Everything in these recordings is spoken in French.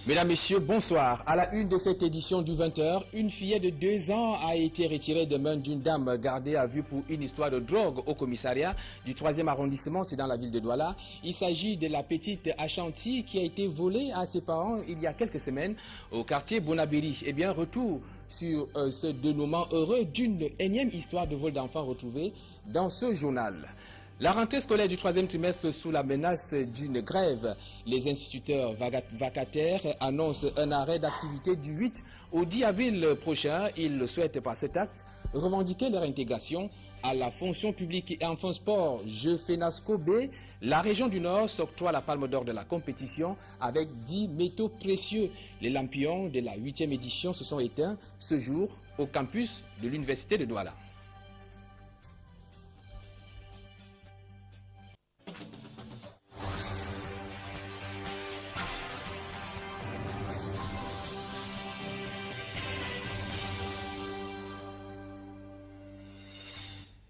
Mesdames, Messieurs, bonsoir. À la une de cette édition du 20h, une fillette de 2 ans a été retirée des mains d'une dame gardée à vue pour une histoire de drogue au commissariat du 3e arrondissement, c'est dans la ville de Douala. Il s'agit de la petite Ashanti qui a été volée à ses parents il y a quelques semaines au quartier Bonabéry. Eh bien, retour sur ce dénouement heureux d'une énième histoire de vol d'enfants retrouvée dans ce journal. La rentrée scolaire du 3e trimestre sous la menace d'une grève. Les instituteurs vacataires annoncent un arrêt d'activité du 8 au 10 avril prochain. Ils souhaitent par cet acte revendiquer leur intégration à la fonction publique et enfin sport. Jeux FENASCO B, la région du Nord s'octroie la palme d'or de la compétition avec 10 métaux précieux. Les lampions de la 8e édition se sont éteints ce jour au campus de l'université de Douala.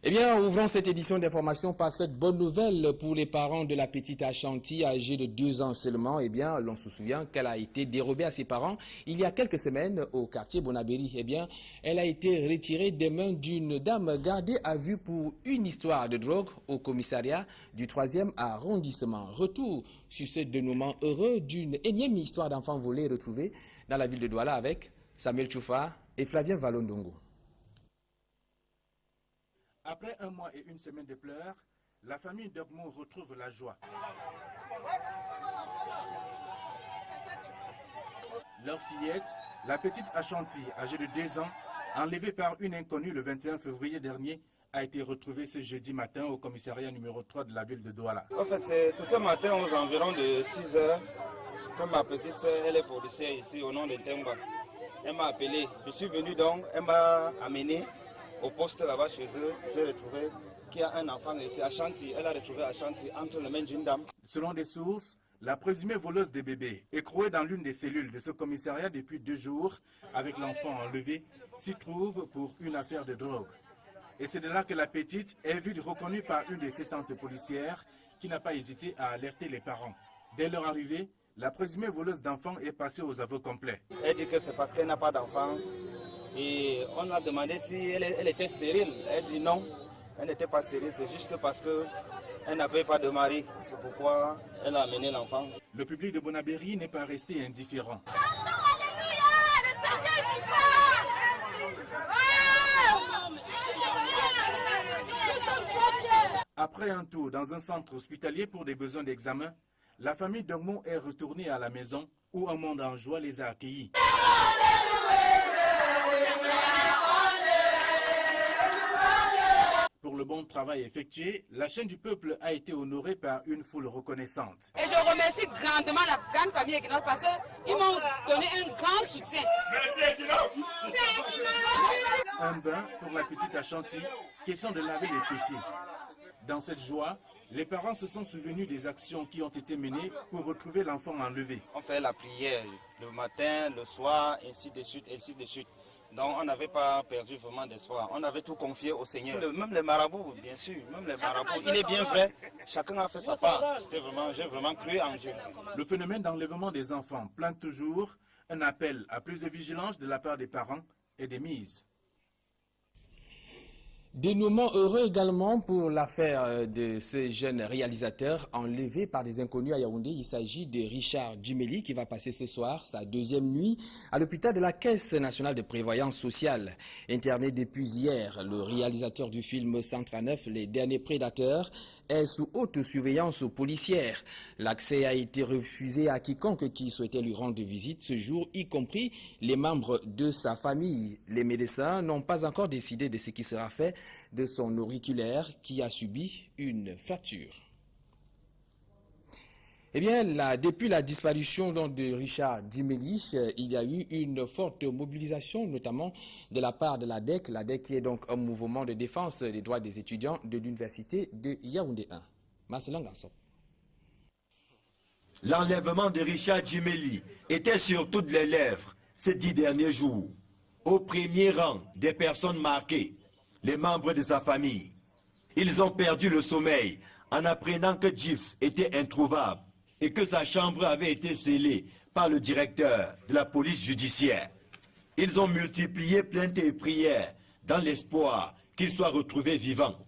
Eh bien, ouvrons cette édition d'information par cette bonne nouvelle pour les parents de la petite Ashanti âgée de 2 ans seulement. Eh bien, l'on se souvient qu'elle a été dérobée à ses parents il y a quelques semaines au quartier Bonabéry. Eh bien, elle a été retirée des mains d'une dame gardée à vue pour une histoire de drogue au commissariat du 3e arrondissement. Retour sur ce dénouement heureux d'une énième histoire d'enfants volés retrouvés dans la ville de Douala avec Samuel Tchoufa et Flavien Valondongo. Après 1 mois et 1 semaine de pleurs, la famille d'Ogmo retrouve la joie. Leur fillette, la petite Ashanti, âgée de 2 ans, enlevée par une inconnue le 21 février dernier, a été retrouvée ce jeudi matin au commissariat numéro 3 de la ville de Douala. En fait, c'est ce matin aux environs de 6 heures que ma petite soeur, elle est policière ici au nom de Temba. Elle m'a appelé. Je suis venu donc, elle m'a amené au poste là-bas chez eux. J'ai retrouvé qu'il y a un enfant ici, Ashanti. Elle a retrouvé Ashanti entre les mains d'une dame. Selon des sources, la présumée voleuse de bébés, écrouée dans l'une des cellules de ce commissariat depuis 2 jours, avec l'enfant enlevé, s'y trouve pour une affaire de drogue. Et c'est de là que la petite est vue reconnue par une de ses tantes policières qui n'a pas hésité à alerter les parents. Dès leur arrivée, la présumée voleuse d'enfants est passée aux aveux complets. Elle dit que c'est parce qu'elle n'a pas d'enfant. Et on a demandé si elle était stérile. Elle dit non, elle n'était pas stérile, c'est juste parce qu'elle n'avait pas de mari. C'est pourquoi elle a amené l'enfant. Le public de Bonabéry n'est pas resté indifférent. Chantons Alléluia, le Seigneur est vivant. Après un tour dans un centre hospitalier pour des besoins d'examen, la famille d'Ogmo est retournée à la maison où un monde en joie les a accueillis. Pour le bon travail effectué, la chaîne du peuple a été honorée par une foule reconnaissante. Et je remercie grandement la grande famille Equinox parce qu'ils m'ont donné un grand soutien. Merci Equinox. Un bain pour la petite Ashanti, question de laver les péchés. Dans cette joie, les parents se sont souvenus des actions qui ont été menées pour retrouver l'enfant enlevé. On fait la prière le matin, le soir, ainsi de suite, ainsi de suite. Donc on n'avait pas perdu vraiment d'espoir. On avait tout confié au Seigneur. Même les marabouts, bien sûr, même les marabouts. Il est bien vrai, chacun a fait sa part. J'ai vraiment cru en Dieu. Le phénomène d'enlèvement des enfants plante toujours. Un appel à plus de vigilance de la part des parents et des mises. Dénouement heureux également pour l'affaire de ce jeune réalisateur enlevé par des inconnus à Yaoundé. Il s'agit de Richard Djimeli qui va passer ce soir sa 2e nuit à l'hôpital de la Caisse nationale de prévoyance sociale. Interné depuis hier, le réalisateur du film 139, Les Derniers Prédateurs, est sous haute surveillance policière. L'accès a été refusé à quiconque qui souhaitait lui rendre visite ce jour, y compris les membres de sa famille. Les médecins n'ont pas encore décidé de ce qui sera fait de son auriculaire qui a subi une fracture. Eh bien, depuis la disparition de Richard Djimeli, il y a eu une forte mobilisation, notamment de la part de l'ADEC. L'ADEC qui est donc un mouvement de défense des droits des étudiants de l'université de Yaoundé 1. Marcelin Garçon. L'enlèvement de Richard Djimeli était sur toutes les lèvres ces 10 derniers jours. Au premier rang des personnes marquées, les membres de sa famille. Ils ont perdu le sommeil en apprenant que Djif était introuvable et que sa chambre avait été scellée par le directeur de la police judiciaire. Ils ont multiplié plaintes et prières dans l'espoir qu'il soit retrouvé vivant.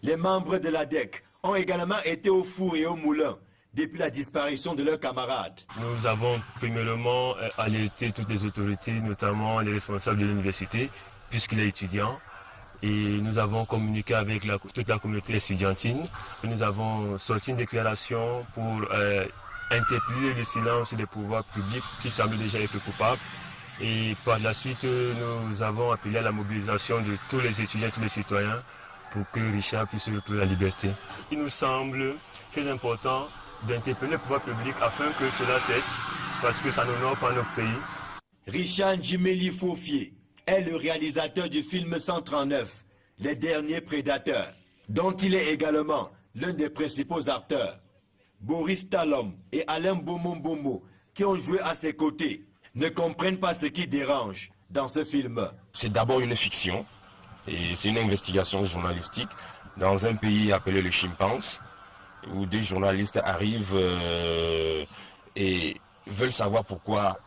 Les membres de l'ADEC ont également été au four et au moulin depuis la disparition de leurs camarades. Nous avons premièrement alerté toutes les autorités, notamment les responsables de l'université, puisqu'il est étudiant. Et nous avons communiqué avec toute la communauté estudiantine. Nous avons sorti une déclaration pour interpeller le silence des pouvoirs publics qui semblent déjà être coupables. Et par la suite, nous avons appelé à la mobilisation de tous les étudiants, tous les citoyens, pour que Richard puisse retrouver la liberté. Il nous semble très important d'interpeller le pouvoir public afin que cela cesse, parce que ça n'honore pas notre pays. Richard Djimeli Fofié est le réalisateur du film 139, Les Derniers Prédateurs, dont il est également l'un des principaux acteurs. Boris Talom et Alain Bomo, qui ont joué à ses côtés, ne comprennent pas ce qui dérange dans ce film. C'est d'abord une fiction, et c'est une investigation journalistique dans un pays appelé le Chimpanse, où deux journalistes arrivent et veulent savoir pourquoi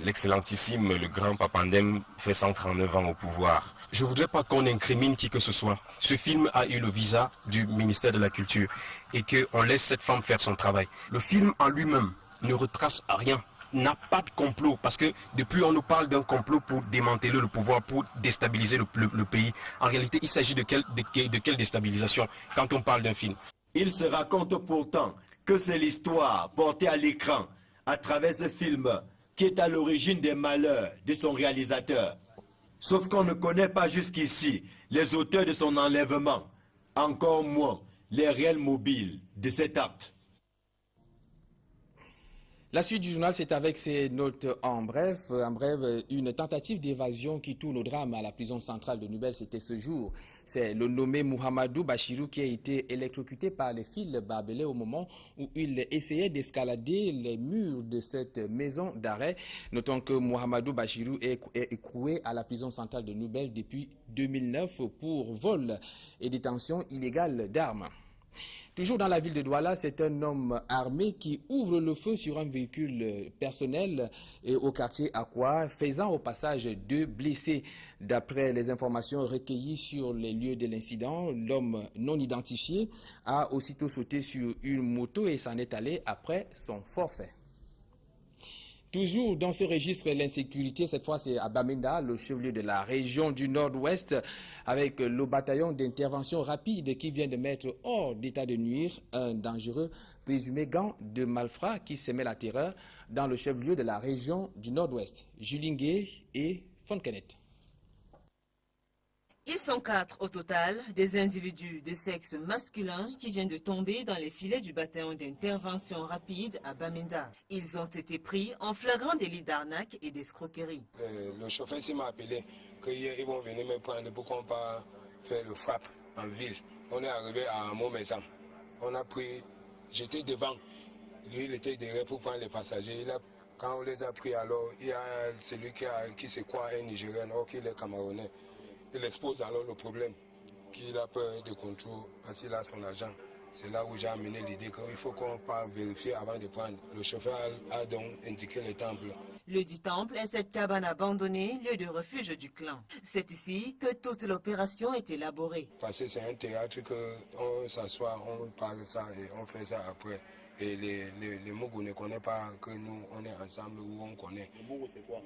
l'excellentissime, le grand Papandème fait 139 ans au pouvoir. Je ne voudrais pas qu'on incrimine qui que ce soit. Ce film a eu le visa du ministère de la Culture et qu'on laisse cette femme faire son travail. Le film en lui-même ne retrace rien, n'a pas de complot, parce que depuis on nous parle d'un complot pour démanteler le pouvoir, pour déstabiliser le pays. En réalité, il s'agit de quelle déstabilisation quand on parle d'un film? Il se raconte pourtant que c'est l'histoire portée à l'écran à travers ce film qui est à l'origine des malheurs de son réalisateur. Sauf qu'on ne connaît pas jusqu'ici les auteurs de son enlèvement, encore moins les réels mobiles de cet acte. La suite du journal, c'est avec ces notes en bref. En bref, une tentative d'évasion qui tourne au drame à la prison centrale de Nubel, c'était ce jour. C'est le nommé Mohamedou Bachirou qui a été électrocuté par les fils barbelés au moment où il essayait d'escalader les murs de cette maison d'arrêt. Notons que Mohamedou Bachirou est écroué à la prison centrale de Nubel depuis 2009 pour vol et détention illégale d'armes. Toujours dans la ville de Douala, c'est un homme armé qui ouvre le feu sur un véhicule personnel et au quartier Akwa, faisant au passage 2 blessés. D'après les informations recueillies sur les lieux de l'incident, l'homme non identifié a aussitôt sauté sur une moto et s'en est allé après son forfait. Toujours dans ce registre, l'insécurité, cette fois c'est à Bamenda, le chef-lieu de la région du Nord-Ouest, avec le bataillon d'intervention rapide qui vient de mettre hors d'état de nuire un dangereux présumé gang de malfrats qui semait la terreur dans le chef-lieu de la région du Nord-Ouest, Julingué et Fonkenet. Ils sont 4 au total, des individus de sexe masculin qui viennent de tomber dans les filets du bataillon d'intervention rapide à Bamenda. Ils ont été pris en flagrant délit d'arnaque et d'escroquerie. Le chauffeur ici m'a appelé qu'ils vont venir me prendre pour qu'on pas faire le frappe en ville. On est arrivé à Montmaison. On a pris, j'étais devant, lui il était derrière pour prendre les passagers. Quand on les a pris alors, il y a celui qui c'est quoi, un Nigérien, or qu'il est Camerounais. Il expose alors le problème, qu'il a peur de contrôle parce qu'il a son argent. C'est là où j'ai amené l'idée qu'il faut qu'on parte vérifier avant de prendre. Le chauffeur a donc indiqué le temple. Le dit temple est cette cabane abandonnée, lieu de refuge du clan. C'est ici que toute l'opération est élaborée. Parce que c'est un théâtre qu'on s'assoit, on parle ça et on fait ça après. Et les Mougou ne connaissent pas que nous, on est ensemble où on connaît. Les Mougou, c'est quoi?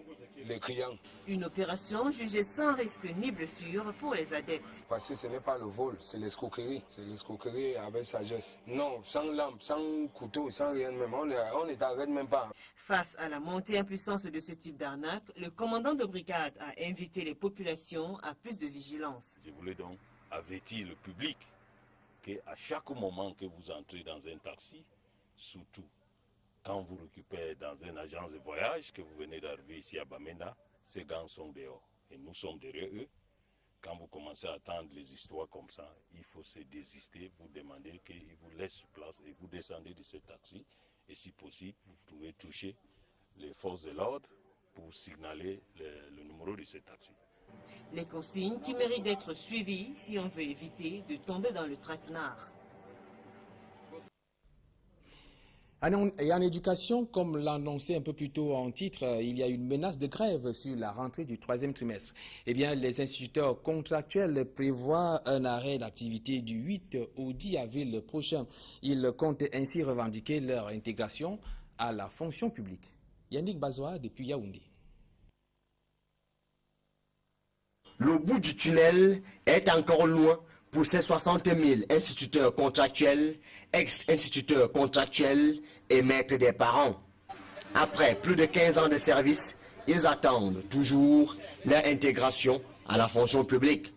Les clients. Une opération jugée sans risque ni blessure pour les adeptes. Parce que ce n'est pas le vol, c'est l'escroquerie. C'est l'escroquerie avec sagesse. Non, sans lampe, sans couteau, sans rien même. On ne t'arrête même pas. Face à la montée en puissance de ce type d'arnaque, le commandant de brigade a invité les populations à plus de vigilance. Je voulais donc avertir le public qu'à chaque moment que vous entrez dans un taxi, surtout quand vous récupérez dans une agence de voyage, que vous venez d'arriver ici à Bamenda, ces gars sont dehors et nous sommes derrière eux. Quand vous commencez à entendre les histoires comme ça, il faut se désister, vous demandez qu'ils vous laissent sur place et vous descendez de ce taxi. Et si possible, vous pouvez toucher les forces de l'ordre pour signaler le numéro de ce taxi. Les consignes qui méritent d'être suivies si on veut éviter de tomber dans le traquenard. Et en éducation, comme l'annonçait un peu plus tôt en titre, il y a une menace de grève sur la rentrée du 3e trimestre. Eh bien, les instituteurs contractuels prévoient un arrêt d'activité du 8 au 10 avril prochain. Ils comptent ainsi revendiquer leur intégration à la fonction publique. Yannick Bazoua depuis Yaoundé. Le bout du tunnel est encore loin pour ces 60 000 instituteurs contractuels, ex-instituteurs contractuels et maîtres des parents. Après plus de 15 ans de service, ils attendent toujours leur intégration à la fonction publique.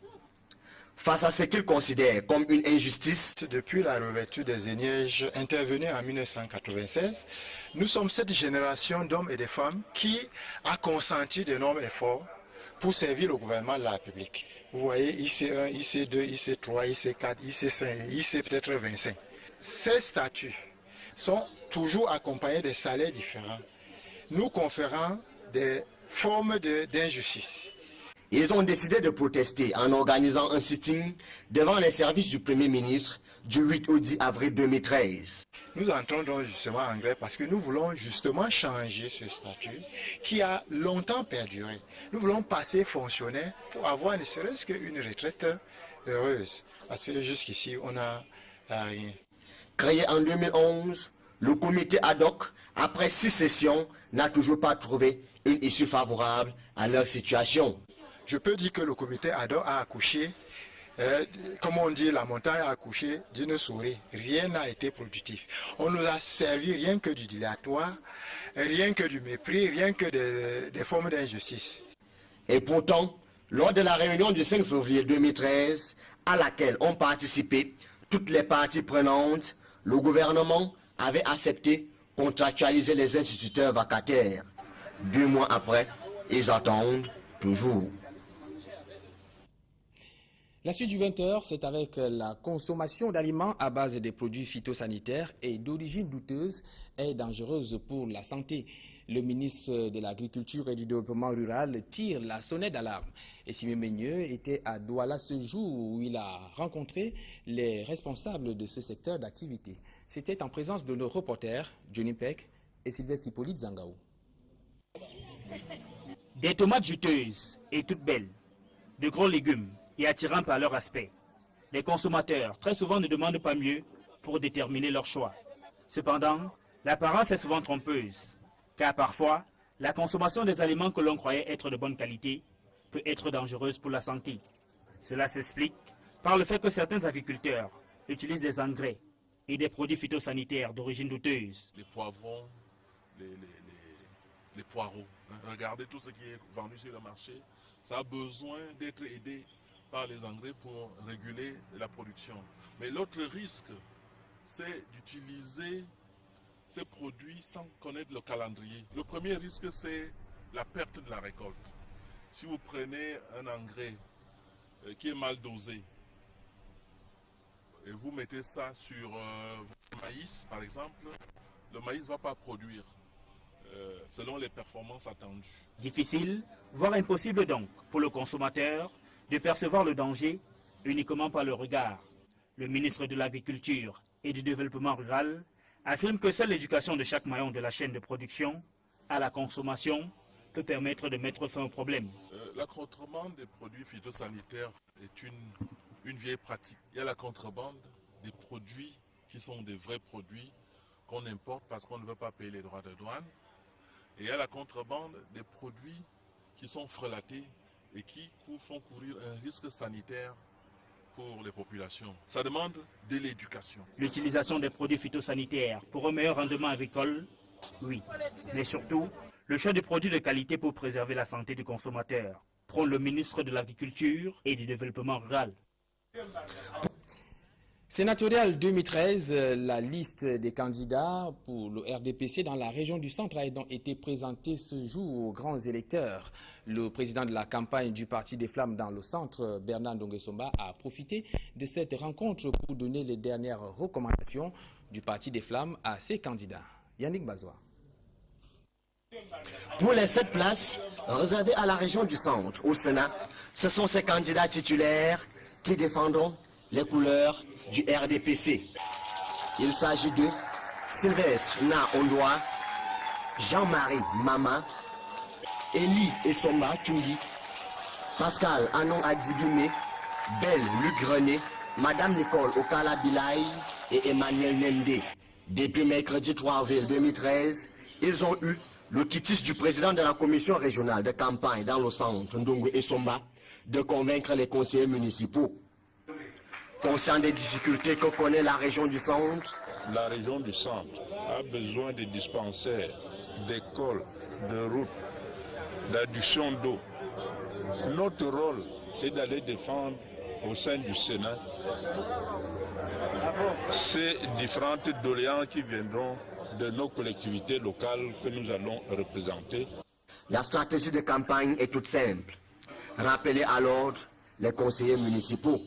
Face à ce qu'ils considèrent comme une injustice. Depuis la réouverture des ENIEJ intervenue en 1996, nous sommes cette génération d'hommes et de femmes qui a consenti d'énormes efforts pour servir le gouvernement de la République. Vous voyez, IC1, IC2, IC3, IC4, IC5, IC peut-être 25. Ces statuts sont toujours accompagnés de salaires différents, nous conférant des formes d'injustice. Ils ont décidé de protester en organisant un sitting devant les services du Premier ministre du 8 au 10 avril 2013. Nous entrons donc justement en grève parce que nous voulons justement changer ce statut qui a longtemps perduré. Nous voulons passer fonctionnaire pour avoir ne serait-ce qu'une retraite heureuse. Parce que jusqu'ici, on n'a rien. Créé en 2011, le comité ad hoc, après 6 sessions, n'a toujours pas trouvé une issue favorable à leur situation. Je peux dire que le comité ad hoc a accouché, comme on dit, la montagne a accouché d'une souris. Rien n'a été productif. On nous a servi rien que du dilatoire, rien que du mépris, rien que des formes d'injustice. Et pourtant, lors de la réunion du 5 février 2013, à laquelle ont participé toutes les parties prenantes, le gouvernement avait accepté contractualiser les instituteurs vacataires. 2 mois après, ils attendent toujours. La suite du 20h, c'est avec la consommation d'aliments à base des produits phytosanitaires et d'origine douteuse et dangereuse pour la santé. Le ministre de l'Agriculture et du Développement rural tire la sonnette d'alarme. Et Simi Meigneux était à Douala ce jour où il a rencontré les responsables de ce secteur d'activité. C'était en présence de nos reporters, Johnny Peck et Sylvestre Hippolyte Zangaou. Des tomates juteuses et toutes belles, de gros légumes et attirants par leur aspect. Les consommateurs, très souvent, ne demandent pas mieux pour déterminer leur choix. Cependant, l'apparence est souvent trompeuse, car parfois, la consommation des aliments que l'on croyait être de bonne qualité peut être dangereuse pour la santé. Cela s'explique par le fait que certains agriculteurs utilisent des engrais et des produits phytosanitaires d'origine douteuse. Les poivrons, les poireaux. Regardez tout ce qui est vendu sur le marché. Ça a besoin d'être aidé par les engrais pour réguler la production. Mais l'autre risque, c'est d'utiliser ces produits sans connaître le calendrier. Le premier risque, c'est la perte de la récolte. Si vous prenez un engrais qui est mal dosé et vous mettez ça sur le maïs, par exemple, le maïs ne va pas produire selon les performances attendues. Difficile, voire impossible donc, pour le consommateur de percevoir le danger uniquement par le regard. Le ministre de l'Agriculture et du Développement rural affirme que seule l'éducation de chaque maillon de la chaîne de production à la consommation peut permettre de mettre fin au problème. La contrebande des produits phytosanitaires est une vieille pratique. Il y a la contrebande des produits qui sont des vrais produits qu'on importe parce qu'on ne veut pas payer les droits de douane. Et il y a la contrebande des produits qui sont frelatés et qui font courir un risque sanitaire pour les populations. Ça demande de l'éducation. L'utilisation des produits phytosanitaires pour un meilleur rendement agricole, oui. Mais surtout, le choix de produits de qualité pour préserver la santé du consommateur, prône le ministre de l'Agriculture et du Développement rural. Sénatorial 2013, la liste des candidats pour le RDPC dans la région du centre a donc été présentée ce jour aux grands électeurs. Le président de la campagne du Parti des Flammes dans le centre, Bernard Ndongue-Somba, a profité de cette rencontre pour donner les dernières recommandations du Parti des Flammes à ses candidats. Yannick Bazoua. Pour les 7 places réservées à la région du centre au Sénat, ce sont ces candidats titulaires qui défendront les couleurs du RDPC. Il s'agit de Sylvestre Na Ondoa, Jean-Marie Mama, Elie Essomba Tchouli, Pascal Anon Adibime, Belle Luc Grenet, Madame Nicole Okala Bilay et Emmanuel Nende. Depuis mercredi 3 avril 2013, ils ont eu le quitus du président de la commission régionale de campagne dans le centre Ndongo Essomba de convaincre les conseillers municipaux. Conscient des difficultés que connaît la région du centre, la région du centre a besoin de dispensaires, d'écoles, de routes, d'adduction d'eau. Notre rôle est d'aller défendre au sein du Sénat ces différentes doléances qui viendront de nos collectivités locales que nous allons représenter. La stratégie de campagne est toute simple. Rappeler à l'ordre les conseillers municipaux.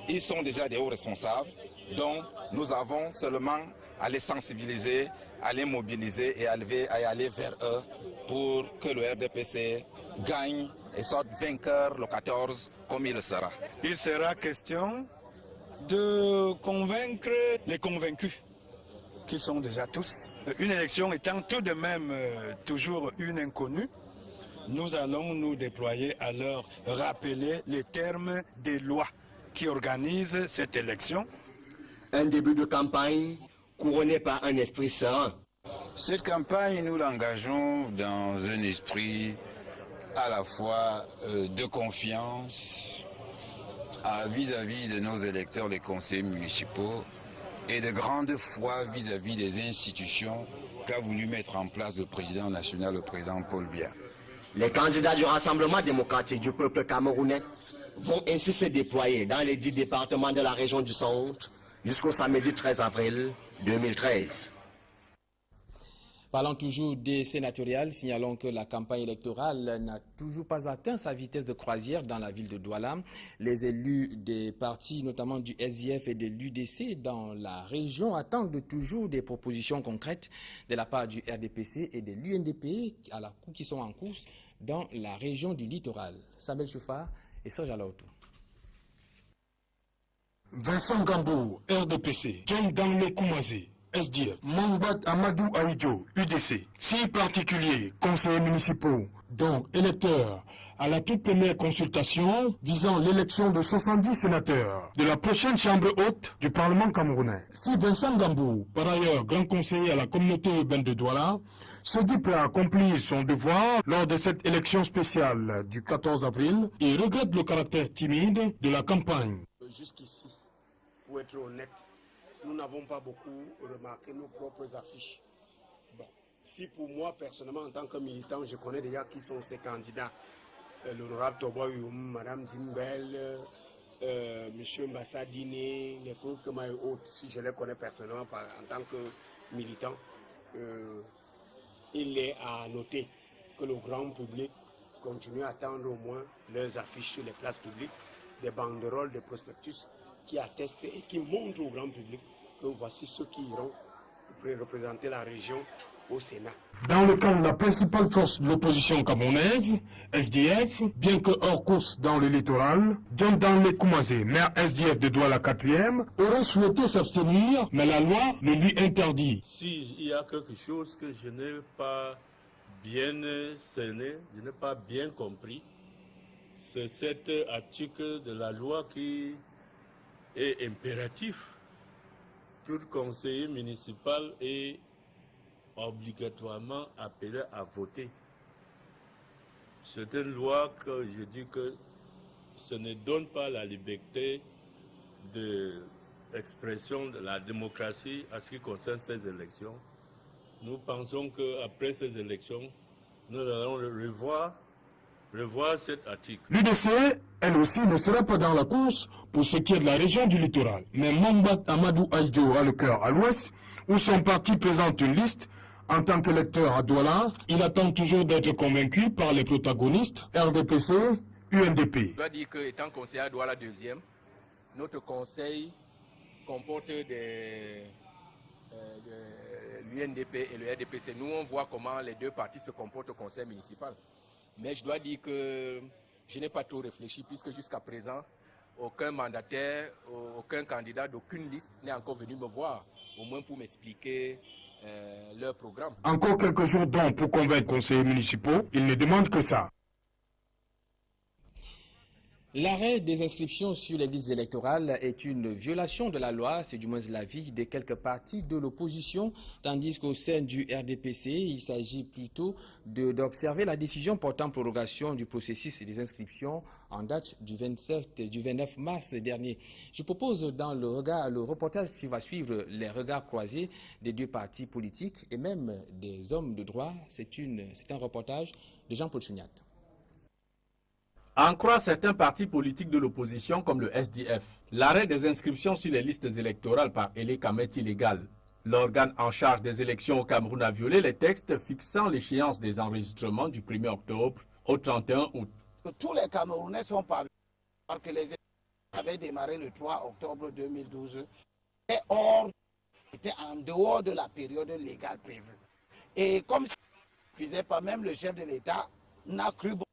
Ils sont déjà des hauts responsables, donc nous avons seulement à les sensibiliser, à les mobiliser et à aller vers eux pour que le RDPC gagne et sorte vainqueur le 14 comme il le sera. Il sera question de convaincre les convaincus, qui sont déjà tous. Une élection étant tout de même toujours une inconnue, nous allons nous déployer à leur rappeler les termes des lois qui organisent cette élection. Un début de campagne couronné par un esprit serein. Cette campagne, nous l'engageons dans un esprit à la fois de confiance vis-à-vis de nos électeurs, les conseillers municipaux, et de grande foi vis-à-vis des institutions qu'a voulu mettre en place le président national, le président Paul Biya. Les candidats du Rassemblement démocratique du peuple camerounais vont ainsi se déployer dans les 10 départements de la région du centre jusqu'au samedi 13 avril 2013. Parlant toujours des sénatoriales, signalons que la campagne électorale n'a toujours pas atteint sa vitesse de croisière dans la ville de Douala. Les élus des partis, notamment du SDF et de l'UDC dans la région, attendent toujours des propositions concrètes de la part du RDPC et de l'UNDP qui sont en course dans la région du littoral. Samuel Choufa et Serge Alaotou. Vincent Gambou, RDPC, John Danlé Koumaze, SDF, Mambat Amadou Aïdjo, UDC, 6 particuliers, conseillers municipaux, donc électeurs, à la toute première consultation visant l'élection de 70 sénateurs de la prochaine chambre haute du Parlement camerounais. Si Vincent Gambou, par ailleurs grand conseiller à la communauté urbaine de Douala, se dit prêt à accomplir son devoir lors de cette élection spéciale du 14 avril et regrette le caractère timide de la campagne. Jusqu'ici, pour être honnête, nous n'avons pas beaucoup remarqué nos propres affiches. Bon, si pour moi, personnellement, en tant que militant, je connais déjà qui sont ces candidats. L'honorable Toboyoum, Madame Zimbel, Monsieur Mbassadine, les Koukema et autres, si je les connais personnellement en tant que militant, il est à noter que le grand public continue à attendre au moins leurs affiches sur les places publiques, des banderoles, des prospectus qui attestent et qui montrent au grand public que voici ceux qui iront représenter la région au Sénat. Dans le cas où la principale force de l'opposition camerounaise, SDF, bien que hors course dans le littoral, John Danlé Koumaze, maire SDF de Douala 4e, aurait souhaité s'abstenir, mais la loi le lui interdit. S'il y a quelque chose que je n'ai pas bien cerné, je n'ai pas bien compris, c'est cet article de la loi qui est impératif. Tout conseiller municipal est obligatoirement appelé à voter. C'est une loi que je dis que ce ne donne pas la liberté d'expression de la démocratie à ce qui concerne ces élections. Nous pensons qu'après ces élections, nous allons revoir cet article. L'UDC, elle aussi, ne sera pas dans la course pour ce qui est de la région du littoral. Mais Mambat Amadou Aïdjo a le cœur à l'ouest, où son parti présente une liste. En tant qu'électeur à Douala, il attend toujours d'être convaincu par les protagonistes RDPC, UNDP. Je dois dire qu'étant conseiller à Douala 2e, notre conseil comporte l'UNDP et le RDPC. Nous, on voit comment les deux partis se comportent au conseil municipal. Mais je dois dire que je n'ai pas trop réfléchi puisque jusqu'à présent, aucun mandataire, aucun candidat d'aucune liste n'est encore venu me voir, au moins pour m'expliquer leur programme. Encore quelques jours donc pour convaincre conseillers municipaux, ils ne demandent que ça. L'arrêt des inscriptions sur les listes électorales est une violation de la loi, c'est du moins l'avis de quelques partis de l'opposition, tandis qu'au sein du RDPC, il s'agit plutôt d'observer la décision portant prorogation du processus des inscriptions en date du 29 mars dernier. Je propose dans le reportage qui va suivre les regards croisés des deux partis politiques et même des hommes de droit. C'est un reportage de Jean-Paul Chouniat. À en croire certains partis politiques de l'opposition comme le SDF, l'arrêt des inscriptions sur les listes électorales par Elekam est illégal. L'organe en charge des élections au Cameroun a violé les textes fixant l'échéance des enregistrements du 1er octobre au 31 août. Tous les Camerounais sont parvenus parce que les élections avaient démarré le 3 octobre 2012 et étaient en dehors de la période légale prévue. Et comme ça ne suffisait pas, même le chef de l'État n'a cru beaucoup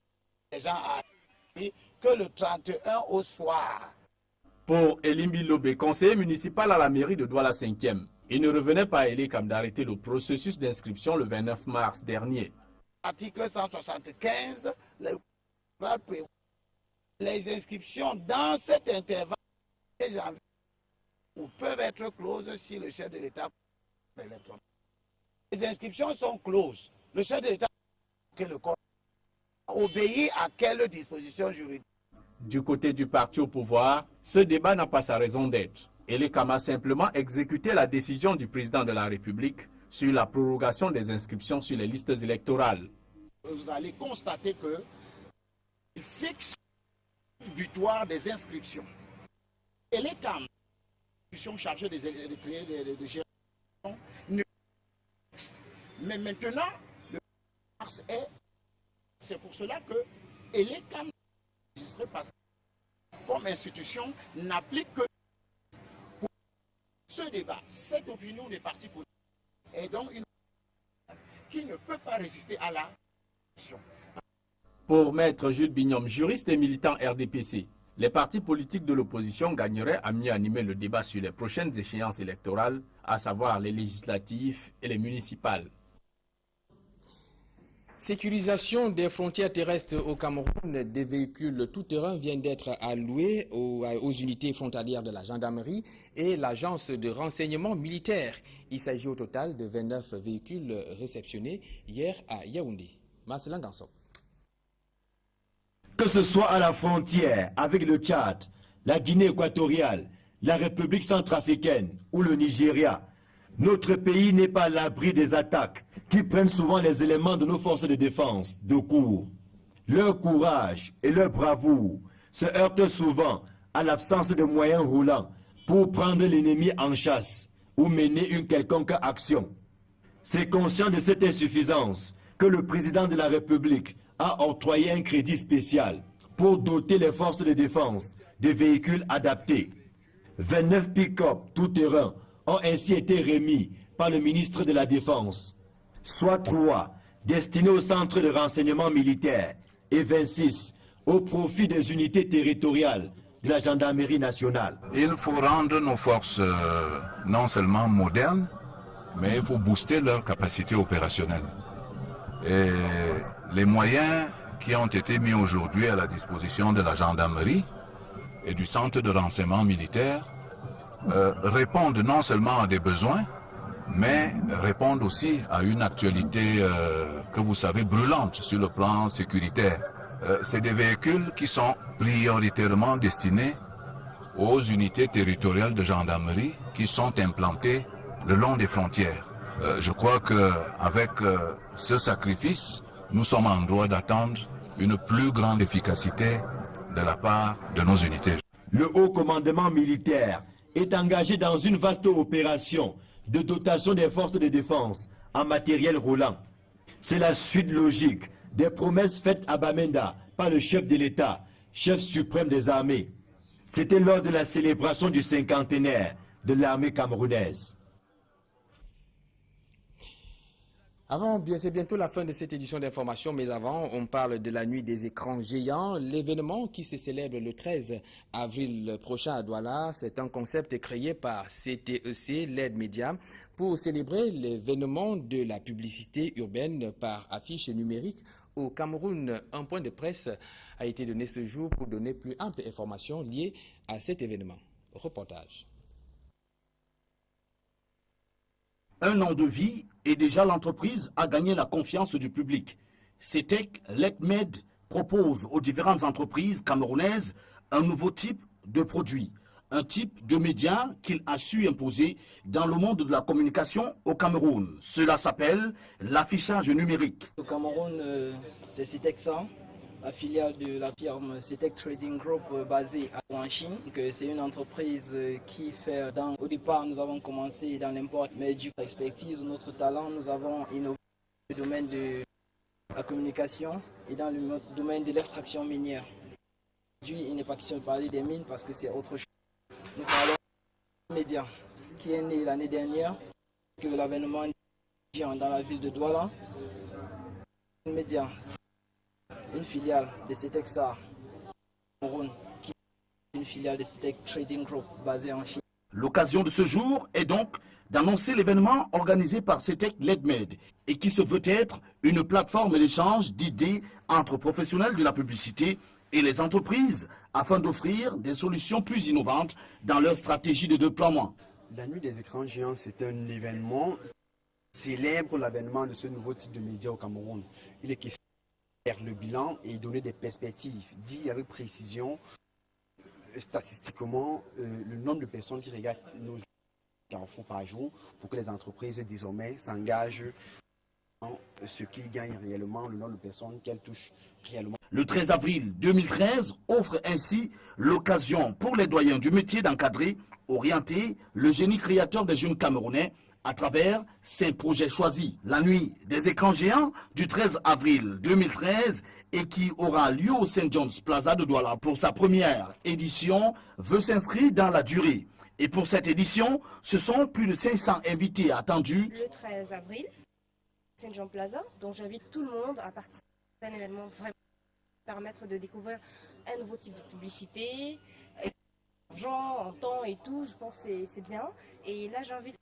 les gens à que le 31 au soir. Pour Elimbi Lobé, conseiller municipal à la mairie de Douala 5e, il ne revenait pas à Elekam d'arrêter le processus d'inscription le 29 mars dernier. Article 175, les inscriptions dans cet intervalle de janvier peuvent être closes si le chef de l'État. Les inscriptions sont closes. Le chef de l'État que le corps obéit à quelle disposition juridique? Du côté du parti au pouvoir, ce débat n'a pas sa raison d'être. Elekam a simplement exécuté la décision du président de la République sur la prorogation des inscriptions sur les listes électorales. Vous allez constater qu'il fixe le butoir des inscriptions. Elekam, l'institution chargée de gérer, mais maintenant, le mars est. C'est pour cela que Elekam, comme institution, n'applique que pour ce débat, cette opinion des partis politiques est donc une qui ne peut pas résister à la. Pour Maître Jules Bignum, juriste et militant RDPC, les partis politiques de l'opposition gagneraient à mieux animer le débat sur les prochaines échéances électorales, à savoir les législatives et les municipales. Sécurisation des frontières terrestres au Cameroun, des véhicules tout-terrain viennent d'être alloués aux unités frontalières de la gendarmerie et l'agence de renseignement militaire. Il s'agit au total de 29 véhicules réceptionnés hier à Yaoundé. Marcelin Ganson. Que ce soit à la frontière avec le Tchad, la Guinée équatoriale, la République centrafricaine ou le Nigeria, notre pays n'est pas à l'abri des attaques qui prennent souvent les éléments de nos forces de défense de court. Leur courage et leur bravoure se heurtent souvent à l'absence de moyens roulants pour prendre l'ennemi en chasse ou mener une quelconque action. C'est conscient de cette insuffisance que le président de la République a octroyé un crédit spécial pour doter les forces de défense de véhicules adaptés. 29 pick-up tout-terrain ont ainsi été remis par le ministre de la Défense, soit 3 destinés au centre de renseignement militaire et 26 au profit des unités territoriales de la gendarmerie nationale. Il faut rendre nos forces non seulement modernes, mais il faut booster leur capacité opérationnelle. Et les moyens qui ont été mis aujourd'hui à la disposition de la gendarmerie et du centre de renseignement militaire répondent non seulement à des besoins, mais répondent aussi à une actualité que vous savez brûlante sur le plan sécuritaire. C'est des véhicules qui sont prioritairement destinés aux unités territoriales de gendarmerie qui sont implantées le long des frontières. Je crois qu'avec ce sacrifice, nous sommes en droit d'attendre une plus grande efficacité de la part de nos unités. Le haut commandement militaire est engagé dans une vaste opération de dotation des forces de défense en matériel roulant. C'est la suite logique des promesses faites à Bamenda par le chef de l'État, chef suprême des armées. C'était lors de la célébration du cinquantenaire de l'armée camerounaise. C'est bientôt la fin de cette édition d'information, mais avant, on parle de la nuit des écrans géants. L'événement qui se célèbre le 13 avril prochain à Douala, c'est un concept créé par CTEC, LED Média, pour célébrer l'événement de la publicité urbaine par affiche numérique au Cameroun. Un point de presse a été donné ce jour pour donner plus ample information liée à cet événement. Reportage. Un an de vie et déjà l'entreprise a gagné la confiance du public. CETEC LEDMED propose aux différentes entreprises camerounaises un nouveau type de produit, un type de média qu'il a su imposer dans le monde de la communication au Cameroun. Cela s'appelle l'affichage numérique. Au Cameroun, c'est CETECSA, la filiale de la firme CETEC Trading Group basée en Chine. C'est une entreprise qui fait, au départ nous avons commencé dans l'import, mais du expertise, notre talent, nous avons innové dans le domaine de la communication et dans le domaine de l'extraction minière. Aujourd'hui, il n'est pas question de parler des mines parce que c'est autre chose. Nous parlons des médias qui est né l'année dernière, que l'avènement dans la ville de Douala. Média, une filiale de CETECSA Cameroun, qui est une filiale de CETEC Trading Group basée en Chine. L'occasion de ce jour est donc d'annoncer l'événement organisé par CETEC LEDMED et qui se veut être une plateforme d'échange d'idées entre professionnels de la publicité et les entreprises afin d'offrir des solutions plus innovantes dans leur stratégie de déploiement. La nuit des écrans géants, c'est un événement qui célèbre l'avènement de ce nouveau type de média au Cameroun. Il est question de faire le bilan et donner des perspectives, dit avec précision, statistiquement, le nombre de personnes qui regardent nos infos par jour pour que les entreprises désormais s'engagent dans ce qu'ils gagnent réellement, le nombre de personnes qu'elles touchent réellement. Le 13 avril 2013 offre ainsi l'occasion pour les doyens du métier d'encadrer, orienter le génie créateur des jeunes Camerounais à travers ces projets choisis. La nuit des écrans géants du 13 avril 2013 et qui aura lieu au St. John's Plaza de Douala pour sa première édition veut s'inscrire dans la durée. Et pour cette édition, ce sont plus de 500 invités attendus. Le 13 avril, St. John's Plaza, donc j'invite tout le monde à participer à un événement vraiment permettre de découvrir un nouveau type de publicité, argent, en temps et tout, je pense que c'est bien. Et là j'invite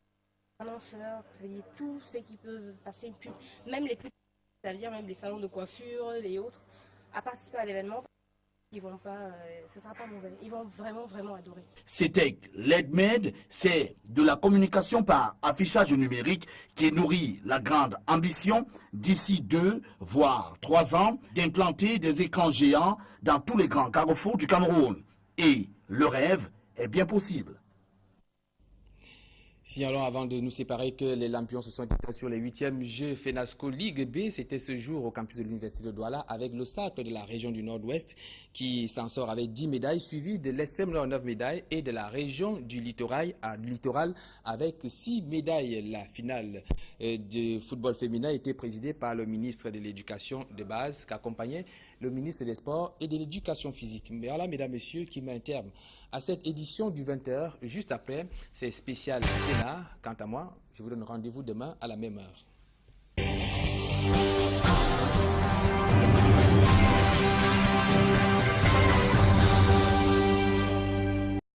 les annonceurs, ça veut dire tous ceux qui peuvent passer une pub, même les plus, ça veut dire même les salons de coiffure, les autres, à participer à l'événement. Ils vont pas, ce sera pas mauvais, ils vont vraiment adorer. CETEC LEDMED, c'est de la communication par affichage numérique qui nourrit la grande ambition d'ici 2 voire 3 ans d'implanter des écrans géants dans tous les grands carrefours du Cameroun. Et le rêve est bien possible. Signalons avant de nous séparer que les Lampions se sont éteints sur les 8e Jeux FENASCO Ligue B. C'était ce jour au campus de l'Université de Douala avec le sacre de la région du Nord-Ouest qui s'en sort avec 10 médailles, suivi de l'Extrême Nord 9 médailles et de la région du littoral avec 6 médailles. La finale de football féminin a été présidée par le ministre de l'Éducation de base qui accompagnait le ministre des Sports et de l'Éducation physique. Mais voilà, mesdames, messieurs, qui met un terme à cette édition du 20h. Juste après, c'est spécial Sénat. Quant à moi, je vous donne rendez-vous demain à la même heure.